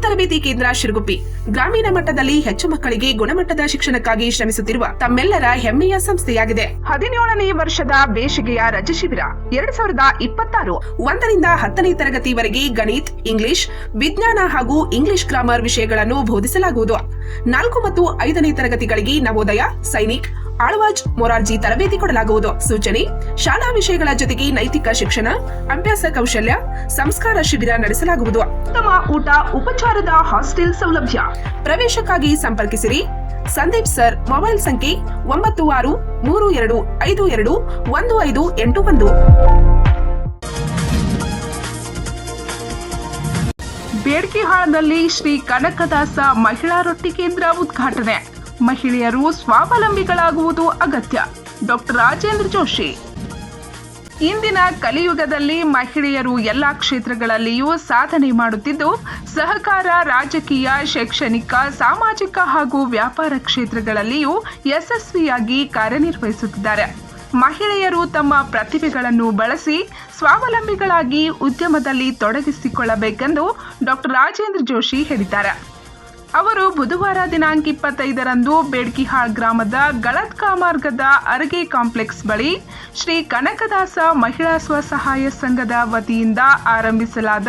ತರಬೇತಿ ಕೇಂದ್ರ ಶಿರಗುಪ್ಪಿ ಗ್ರಾಮೀಣ ಮಟ್ಟದಲ್ಲಿ ಹೆಚ್ಚು ಮಕ್ಕಳಿಗೆ ಗುಣಮಟ್ಟದ ಶಿಕ್ಷಣಕ್ಕಾಗಿ ಶ್ರಮಿಸುತ್ತಿರುವ ತಮ್ಮೆಲ್ಲರ ಹೆಮ್ಮೆಯ ಸಂಸ್ಥೆಯಾಗಿದೆ. 17ನೇ ವರ್ಷದ ಬೇಸಿಗೆಯ ರಜೆ ಶಿಬಿರ 2026 1ರಿಂದ 10ನೇ ತರಗತಿವರೆಗೆ ಗಣಿತ, ಇಂಗ್ಲಿಷ್, ವಿಜ್ಞಾನ ಹಾಗೂ ಇಂಗ್ಲಿಷ್ ಗ್ರಾಮರ್ ವಿಷಯಗಳನ್ನು ಬೋಧಿಸಲಾಗುವುದು. 4 ಮತ್ತು 5ನೇ ತರಗತಿಗಳಿಗೆ ನವೋದಯ, ಸೈನಿಕ್, ಆಳ್ವಾಜ್, ಮೊರಾರ್ಜಿ ತರಬೇತಿ ಕೊಡಲಾಗುವುದು. ಸೂಚನೆ: ಶಾಲಾ ವಿಷಯಗಳ ಜೊತೆಗೆ ನೈತಿಕ ಶಿಕ್ಷಣ, ಅಭ್ಯಾಸ ಕೌಶಲ್ಯ, ಸಂಸ್ಕಾರ ಶಿಬಿರ ನಡೆಸಲಾಗುವುದು. ಉತ್ತಮ ಊಟ, ಉಪಚಾರದ ಹಾಸ್ಟೆಲ್ ಸೌಲಭ್ಯ. ಪ್ರವೇಶಕ್ಕಾಗಿ ಸಂಪರ್ಕಿಸಿರಿ. ಸಂದೀಪ್ ಸರ್. ಮೊಬೈಲ್ ಸಂಖ್ಯೆ 9632521581. ಬೇಡ್ಕಿಹಾಳದಲ್ಲಿ ಶ್ರೀ ಕನಕದಾಸ ಮಹಿಳಾ ರೊಟ್ಟಿ ಕೇಂದ್ರ ಉದ್ಘಾಟನೆ. ಮಹಿಳೆಯರು ಸ್ವಾವಲಂಬಿಗಳಾಗುವುದು ಅಗತ್ಯ. ಡಾಕ್ಟರ್ ರಾಜೇಂದ್ರ ಜೋಶಿ. ಇಂದಿನ ಕಲಿಯುಗದಲ್ಲಿ ಮಹಿಳೆಯರು ಎಲ್ಲಾ ಕ್ಷೇತ್ರಗಳಲ್ಲಿಯೂ ಸಾಧನೆ ಮಾಡುತ್ತಿದ್ದು, ಸಹಕಾರ, ರಾಜಕೀಯ, ಶೈಕ್ಷಣಿಕ, ಸಾಮಾಜಿಕ ಹಾಗೂ ವ್ಯಾಪಾರ ಕ್ಷೇತ್ರಗಳಲ್ಲಿಯೂ ಯಶಸ್ವಿಯಾಗಿ ಕಾರ್ಯನಿರ್ವಹಿಸುತ್ತಿದ್ದಾರೆ. ಮಹಿಳೆಯರು ತಮ್ಮ ಪ್ರತಿಭೆಗಳನ್ನು ಬಳಸಿ ಸ್ವಾವಲಂಬಿಗಳಾಗಿ ಉದ್ಯಮದಲ್ಲಿ ತೊಡಗಿಸಿಕೊಳ್ಳಬೇಕೆಂದು ಡಾಕ್ಟರ್ ರಾಜೇಂದ್ರ ಜೋಶಿ ಹೇಳಿದ್ದಾರೆ. ಅವರು ಬುಧವಾರ ದಿನಾಂಕ 25ರಂದು ಬೇಡ್ಕಿಹಾಳ್ ಗ್ರಾಮದ ಗಳತ್ಕಾ ಮಾರ್ಗದ ಅರಗೆ ಕಾಂಪ್ಲೆಕ್ಸ್ ಬಳಿ ಶ್ರೀ ಕನಕದಾಸ ಮಹಿಳಾ ಸ್ವಸಹಾಯ ಸಂಘದ ವತಿಯಿಂದ ಆರಂಭಿಸಲಾದ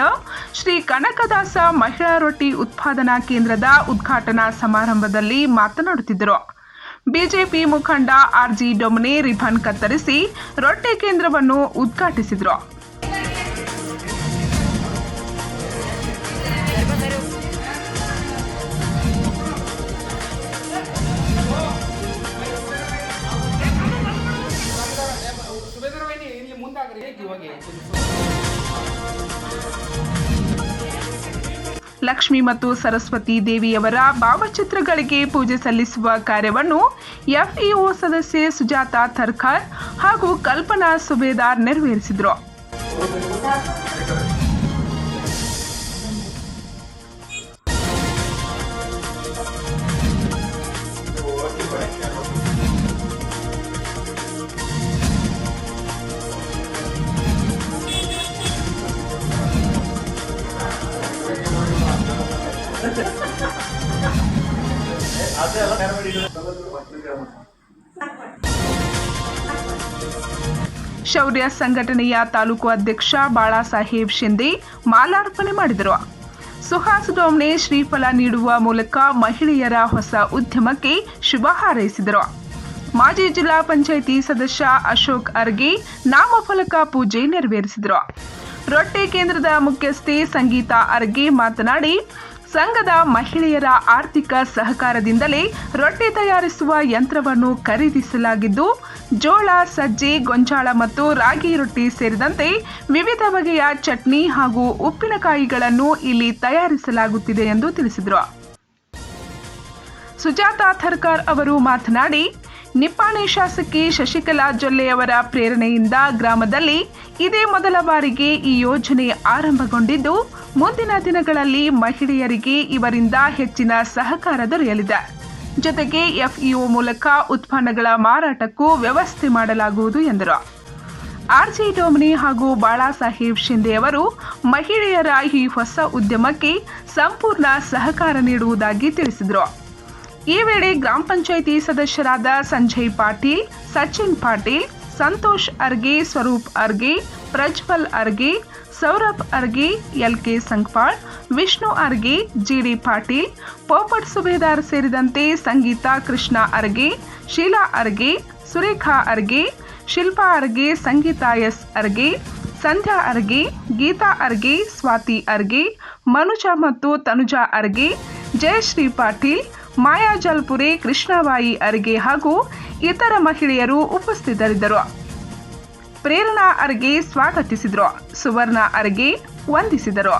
ಶ್ರೀ ಕನಕದಾಸ ಮಹಿಳಾ ರೊಟ್ಟಿ ಉತ್ಪಾದನಾ ಕೇಂದ್ರದ ಉದ್ಘಾಟನಾ ಸಮಾರಂಭದಲ್ಲಿ ಮಾತನಾಡುತ್ತಿದ್ದರು. ಬಿಜೆಪಿ ಮುಖಂಡ ಆರ್ಜಿ ಡೊಮನೆ ರಿಬನ್ ಕತ್ತರಿಸಿ ರೊಟ್ಟಿ ಕೇಂದ್ರವನ್ನು ಉದ್ಘಾಟಿಸಿದರು. ಲಕ್ಷ್ಮಿ ಮತ್ತು ಸರಸ್ವತಿ ದೇವಿಯವರ ಭಾವಚಿತ್ರಗಳಿಗೆ ಪೂಜೆ ಸಲ್ಲಿಸುವ ಕಾರ್ಯವನ್ನು ಎಫ್ಇಒ ಸದಸ್ಯೆ ಸುಜಾತಾ ಥರ್ಕರ್ ಹಾಗೂ ಕಲ್ಪನಾ ಸುಬೇದಾರ್ ನೆರವೇರಿಸಿದರು. ಶೌರ್ಯ ಸಂಘಟನೆಯ ತಾಲೂಕು ಅಧ್ಯಕ್ಷ ಬಾಳಾಸಾಹೇಬ್ ಶಿಂದೆ ಮಾಲಾರ್ಪಣೆ ಮಾಡಿದರು. ಸುಹಾಸ್ ಡೋಮ್ನೆ ಶ್ರೀಫಲ ನೀಡುವ ಮೂಲಕ ಮಹಿಳೆಯರ ಹೊಸ ಉದ್ಯಮಕ್ಕೆ ಶುಭ ಹಾರೈಸಿದರು. ಮಾಜಿ ಜಿಲ್ಲಾ ಪಂಚಾಯಿತಿ ಸದಸ್ಯ ಅಶೋಕ್ ಅರ್ಗೆ ನಾಮಫಲಕ ಪೂಜೆ ನೆರವೇರಿಸಿದರು. ರೊಟ್ಟಿ ಕೇಂದ್ರದ ಮುಖ್ಯಸ್ಥೆ ಸಂಗೀತಾ ಅರ್ಗೆ ಮಾತನಾಡಿ, ಸಂಘದ ಮಹಿಳೆಯರ ಆರ್ಥಿಕ ಸಹಕಾರದಿಂದಲೇ ರೊಟ್ಟಿ ತಯಾರಿಸುವ ಯಂತ್ರವನ್ನು ಖರೀದಿಸಲಾಗಿದ್ದು, ಜೋಳ, ಸಜ್ಜೆ, ಗೊಂಜಾಳ ಮತ್ತು ರಾಗಿ ರೊಟ್ಟಿ ಸೇರಿದಂತೆ ವಿವಿಧ ಬಗೆಯ ಚಟ್ನಿ ಹಾಗೂ ಉಪ್ಪಿನಕಾಯಿಗಳನ್ನು ಇಲ್ಲಿ ತಯಾರಿಸಲಾಗುತ್ತಿದೆ ಎಂದು ತಿಳಿಸಿದರು. ಸುಜಾತಾ ಥರ್ಕರ್ ಅವರು ಮಾತನಾಡಿ, ನಿಪ್ಪಾಣಿ ಶಾಸಕಿ ಶಶಿಕಲಾ ಜೊಲ್ಲೆಯವರ ಪ್ರೇರಣೆಯಿಂದ ಗ್ರಾಮದಲ್ಲಿ ಇದೇ ಮೊದಲ ಬಾರಿಗೆ ಈ ಯೋಜನೆ ಆರಂಭಗೊಂಡಿದ್ದು, ಮುಂದಿನ ದಿನಗಳಲ್ಲಿ ಮಹಿಳೆಯರಿಗೆ ಇವರಿಂದ ಹೆಚ್ಚಿನ ಸಹಕಾರ ದೊರೆಯಲಿದೆ. ಜೊತೆಗೆ ಎಫ್ಇಒ ಮೂಲಕ ಉತ್ಪನ್ನಗಳ ಮಾರಾಟಕ್ಕೂ ವ್ಯವಸ್ಥೆ ಮಾಡಲಾಗುವುದು ಎಂದರು. ಆರ್ಜಿ ಡೋಮ್ನಿ ಹಾಗೂ ಬಾಳಾಸಾಹೇಬ್ ಶಿಂದೆ ಅವರು ಮಹಿಳೆಯರ ಈ ಹೊಸ ಉದ್ಯಮಕ್ಕೆ ಸಂಪೂರ್ಣ ಸಹಕಾರ ನೀಡುವುದಾಗಿ ತಿಳಿಸಿದರು. ಈ ವೇಳೆ ಗ್ರಾಮ ಪಂಚಾಯಿತಿ ಸದಸ್ಯರಾದ ಸಂಜಯ್ ಪಾಟೀಲ್, ಸಚಿನ್ ಪಾಟೀಲ್, ಸಂತೋಷ್ ಅರ್ಗೆ, ಸ್ವರೂಪ್ ಅರ್ಗೆ, ಪ್ರಜ್ವಲ್ ಅರ್ಗೆ, ಸೌರಭ್ ಅರ್ಗೆ, ಎಲ್ಕೆ ಸಂಕ್ಪಾಳ್, ವಿಷ್ಣು ಅರ್ಗೆ, ಜಿಡಿ ಪಾಟೀಲ್, ಪೋಪಟ್ ಸುಬೇದಾರ್ ಸೇರಿದಂತೆ ಸಂಗೀತಾ ಕೃಷ್ಣ ಅರ್ಗೆ, ಶೀಲಾ ಅರ್ಗೆ, ಸುರೇಖಾ ಅರ್ಗೆ, ಶಿಲ್ಪಾ ಅರ್ಗೆ, ಸಂಗೀತಾ ಎಸ್ ಅರ್ಗೆ, ಸಂಧ್ಯಾ ಅರ್ಗೆ, ಗೀತಾ ಅರ್ಗೆ, ಸ್ವಾತಿ ಅರ್ಗೆ, ಮನುಜಾ ಮತ್ತು ತನುಜಾ ಅರ್ಗೆ, ಜಯಶ್ರೀ ಪಾಟೀಲ್, ಮಾಯಾ ಜಲ್ಪುರೆ, ಕೃಷ್ಣಬಾಯಿ ಅರ್ಗೆ ಹಾಗೂ ಇತರ ಮಹಿಳೆಯರು ಉಪಸ್ಥಿತರಿದ್ದರು. ಪ್ರೇರಣಾ ಅರ್ಗೆ ಸ್ವಾಗತಿಸಿದರು. ಸುವರ್ಣ ಅರ್ಗೆ ವಂದಿಸಿದರು.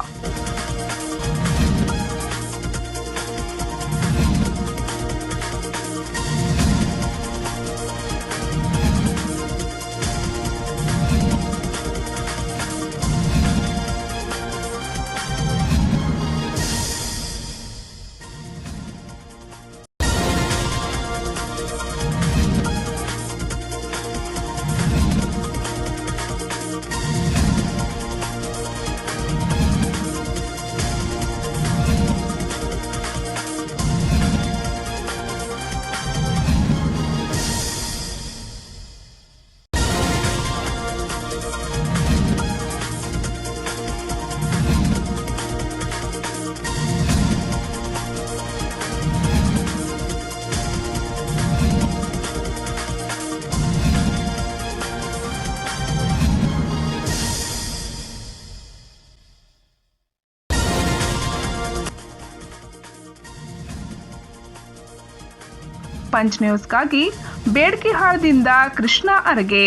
ಪಂಚ್ ನ್ಯೂಸ್ಗಾಗಿ ಬೇಡ್ಕಿಹಾಳದಿಂದ ಕೃಷ್ಣ ಅರಗೆ.